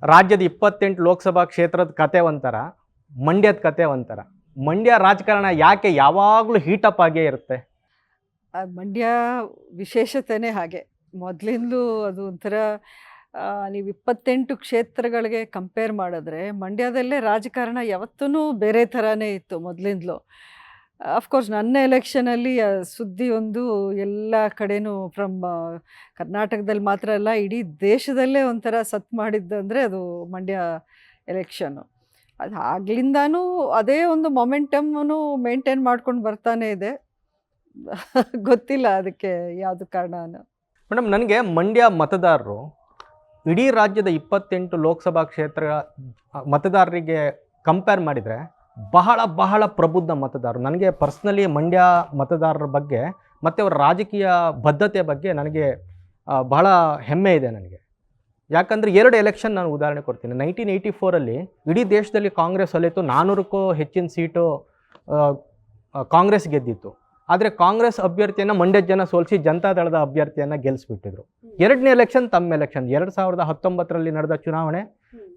ರಾಜ್ಯದ 28 ಲೋಕಸಭಾ ಕ್ಷೇತ್ರದ ಕತೆ ಒಂಥರ, ಮಂಡ್ಯದ ಕತೆ ಒಂಥರ. ಮಂಡ್ಯ ರಾಜಕಾರಣ ಯಾಕೆ ಯಾವಾಗಲೂ ಹೀಟಪ್ ಆಗೇ ಇರುತ್ತೆ? ಮಂಡ್ಯ ವಿಶೇಷತೆನೇ ಹಾಗೆ. ಮೊದಲಿಂದಲೂ ಅದು ಒಂಥರ ನೀವು 28 ಕ್ಷೇತ್ರಗಳಿಗೆ ಕಂಪೇರ್ ಮಾಡಿದ್ರೆ ಮಂಡ್ಯದಲ್ಲೇ ರಾಜಕಾರಣ ಯಾವತ್ತೂ ಬೇರೆ ಥರನೇ ಇತ್ತು ಮೊದಲಿಂದಲೂ. ಅಫ್ಕೋರ್ಸ್ ನನ್ನ ಎಲೆಕ್ಷನಲ್ಲಿ ಸುದ್ದಿ ಒಂದು ಎಲ್ಲ ಕಡೆನೂ ಫ್ರಮ್ ಕರ್ನಾಟಕದಲ್ಲಿ ಮಾತ್ರ ಅಲ್ಲ, ಇಡೀ ದೇಶದಲ್ಲೇ ಒಂಥರ ಸತ್ ಮಾಡಿದ್ದಂದರೆ ಅದು ಮಂಡ್ಯ ಎಲೆಕ್ಷನ್ನು. ಅದು ಆಗ್ಲಿಂದನೂ ಅದೇ ಒಂದು ಮೊಮೆಂಟಮ್ಮನ್ನು ಮೇಂಟೈನ್ ಮಾಡ್ಕೊಂಡು ಬರ್ತಾನೆ ಇದೆ. ಗೊತ್ತಿಲ್ಲ ಅದಕ್ಕೆ ಯಾವುದು ಕಾರಣನೋ. ಮೇಡಮ್, ನನಗೆ ಮಂಡ್ಯ ಮತದಾರರು ಇಡೀ ರಾಜ್ಯದ 28 ಲೋಕಸಭಾ ಕ್ಷೇತ್ರ ಮತದಾರರಿಗೆ ಕಂಪೇರ್ ಮಾಡಿದರೆ ಬಹಳ ಬಹಳ ಪ್ರಬುದ್ಧ ಮತದಾರರು. ನನಗೆ ಪರ್ಸ್ನಲಿ ಮಂಡ್ಯ ಮತದಾರರ ಬಗ್ಗೆ ಮತ್ತು ಅವರ ರಾಜಕೀಯ ಬದ್ಧತೆ ಬಗ್ಗೆ ನನಗೆ ಬಹಳ ಹೆಮ್ಮೆ ಇದೆ ನನಗೆ. ಯಾಕಂದರೆ 2 ಎಲೆಕ್ಷನ್ ನಾನು ಉದಾಹರಣೆ ಕೊಡ್ತೀನಿ. 1984 ಇಡೀ ದೇಶದಲ್ಲಿ ಕಾಂಗ್ರೆಸ್ ಅಲ್ಲಿತ್ತು, 400ಕ್ಕೂ ಹೆಚ್ಚಿನ ಸೀಟು ಕಾಂಗ್ರೆಸ್ ಗೆದ್ದಿತ್ತು. ಆದರೆ ಕಾಂಗ್ರೆಸ್ ಅಭ್ಯರ್ಥಿಯನ್ನು ಮಂಡ್ಯದ ಜನ ಸೋಲಿಸಿ ಜನತಾದಳದ ಅಭ್ಯರ್ಥಿಯನ್ನು ಗೆಲ್ಲಿಸ್ಬಿಟ್ಟಿದ್ರು. 2ನೇ ಎಲೆಕ್ಷನ್ ತಮ್ಮ ಎಲೆಕ್ಷನ್ 2019ರಲ್ಲಿ ನಡೆದ ಚುನಾವಣೆ.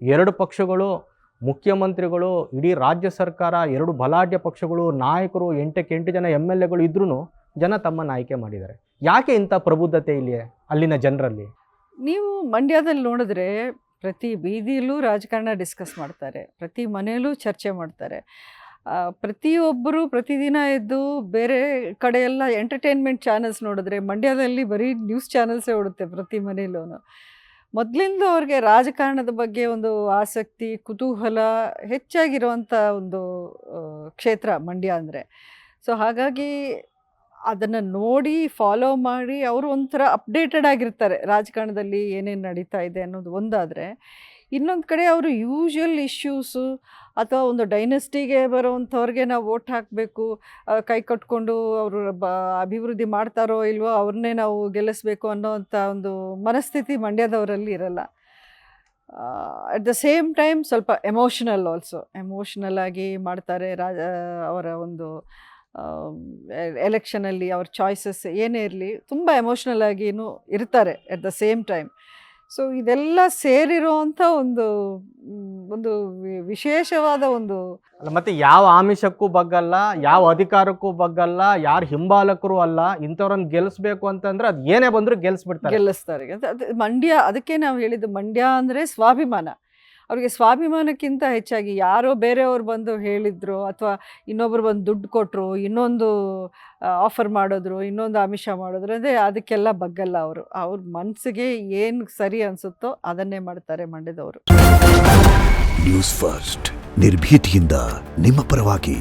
2 ಪಕ್ಷಗಳು, ಮುಖ್ಯಮಂತ್ರಿಗಳು, ಇಡೀ ರಾಜ್ಯ ಸರ್ಕಾರ, 2 ಬಲಾಢ್ಯ ಪಕ್ಷಗಳು, ನಾಯಕರು, 8 ಜನ MLAಗಳು ಇದ್ರೂ ಜನ ತಮ್ಮನ್ನು ಆಯ್ಕೆ ಮಾಡಿದ್ದಾರೆ. ಯಾಕೆ ಇಂಥ ಪ್ರಬುದ್ಧತೆ ಇಲ್ಲಿ ಅಲ್ಲಿನ ಜನರಲ್ಲಿ? ನೀವು ಮಂಡ್ಯದಲ್ಲಿ ನೋಡಿದ್ರೆ ಪ್ರತಿ ಬೀದಿಯಲ್ಲೂ ರಾಜಕಾರಣ ಡಿಸ್ಕಸ್ ಮಾಡ್ತಾರೆ, ಪ್ರತಿ ಮನೆಯಲ್ಲೂ ಚರ್ಚೆ ಮಾಡ್ತಾರೆ. ಪ್ರತಿಯೊಬ್ಬರು ಪ್ರತಿದಿನ ಎದ್ದು ಬೇರೆ ಕಡೆ ಎಲ್ಲ ಎಂಟರ್ಟೈನ್ಮೆಂಟ್ ಚಾನಲ್ಸ್ ನೋಡಿದ್ರೆ ಮಂಡ್ಯದಲ್ಲಿ ಬರೀ ನ್ಯೂಸ್ ಚಾನಲ್ಸೇ ಓಡುತ್ತೆ ಪ್ರತಿ ಮನೆಯಲ್ಲೂ. ಮೊದಲಿಂದ ಅವ್ರಿಗೆ ರಾಜಕಾರಣದ ಬಗ್ಗೆ ಒಂದು ಆಸಕ್ತಿ, ಕುತೂಹಲ ಹೆಚ್ಚಾಗಿರುವಂಥ ಒಂದು ಕ್ಷೇತ್ರ ಮಂಡ್ಯ ಅಂದರೆ. ಸೊ ಹಾಗಾಗಿ ಅದನ್ನು ನೋಡಿ ಫಾಲೋ ಮಾಡಿ ಅವರು ಒಂಥರ ಅಪ್ಡೇಟೆಡ್ ಆಗಿರ್ತಾರೆ ರಾಜಕಾರಣದಲ್ಲಿ ಏನೇನು ನಡೀತಾ ಇದೆ ಅನ್ನೋದು ಒಂದಾದರೆ. ಇನ್ನೊಂದು ಕಡೆ ಅವರು ಯೂಶ್ವಲ್ ಇಶ್ಯೂಸು ಅಥವಾ ಒಂದು ಡೈನೆಸ್ಟಿಗೆ ಬರೋವಂಥವ್ರಿಗೆ ನಾವು ವೋಟ್ ಹಾಕಬೇಕು, ಕೈ ಕಟ್ಕೊಂಡು ಅವರು ಅಭಿವೃದ್ಧಿ ಮಾಡ್ತಾರೋ ಇಲ್ವೋ ಅವ್ರನ್ನೇ ನಾವು ಗೆಲ್ಲಿಸ್ಬೇಕು ಅನ್ನೋವಂಥ ಒಂದು ಮನಸ್ಥಿತಿ ಮಂಡ್ಯದವರಲ್ಲಿ ಇರಲ್ಲ. ಅಟ್ ದ ಸೇಮ್ ಟೈಮ್ ಸ್ವಲ್ಪ ಎಮೋಷ್ನಲ್ ಆಗಿ ಮಾಡ್ತಾರೆ. ಅವರ ಒಂದು ಎಲೆಕ್ಷನಲ್ಲಿ ಅವ್ರ ಚಾಯ್ಸಸ್ ಏನೇ ಇರಲಿ ತುಂಬ ಎಮೋಷ್ನಲ್ ಆಗಿಯೂ ಇರ್ತಾರೆ at the same time. So ಇದೆಲ್ಲ ಸೇರಿರುವಂಥ ಒಂದು ವಿಶೇಷವಾದ ಒಂದು ಅಲ್ಲ, ಮತ್ತು ಯಾವ ಆಮಿಷಕ್ಕೂ ಬಗ್ಗಲ್ಲ, ಯಾವ ಅಧಿಕಾರಕ್ಕೂ ಬಗ್ಗಲ್ಲ, ಯಾರು ಹಿಂಬಾಲಕರು ಅಲ್ಲ. ಇಂಥವ್ರನ್ನ ಗೆಲ್ಲಿಸ್ಬೇಕು ಅಂತಂದ್ರೆ ಅದು ಏನೇ ಬಂದರೂ ಗೆಲ್ಲಿಸ್ತಾರೆ. ಅದು ಮಂಡ್ಯ, ಅದಕ್ಕೆ ನಾವು ಹೇಳಿದ್ದು ಮಂಡ್ಯ ಅಂದರೆ ಸ್ವಾಭಿಮಾನ. ಅವ್ರಿಗೆ ಸ್ವಾಭಿಮಾನಕ್ಕಿಂತ ಹೆಚ್ಚಾಗಿ ಯಾರೋ ಬೇರೆಯವ್ರು ಬಂದು ಹೇಳಿದ್ರು ಅಥವಾ ಇನ್ನೊಬ್ರು ಬಂದು ದುಡ್ಡು ಕೊಟ್ಟರು, ಇನ್ನೊಂದು ಆಫರ್ ಮಾಡಿದ್ರು, ಇನ್ನೊಂದು ಆಮಿಷ ಮಾಡಿದ್ರು ಅಂದರೆ ಅದಕ್ಕೆಲ್ಲ ಬಗ್ಗಲ್ಲ ಅವರು. ಅವ್ರ ಮನಸ್ಸಿಗೆ ಏನು ಸರಿ ಅನಿಸುತ್ತೋ ಅದನ್ನೇ ಮಾಡ್ತಾರೆ ಮಂಡ್ಯದವರು. ನ್ಯೂಸ್ ಫಸ್ಟ್, ನಿರ್ಭೀತಿಯಿಂದ ನಿಮ್ಮ ಪರವಾಗಿ.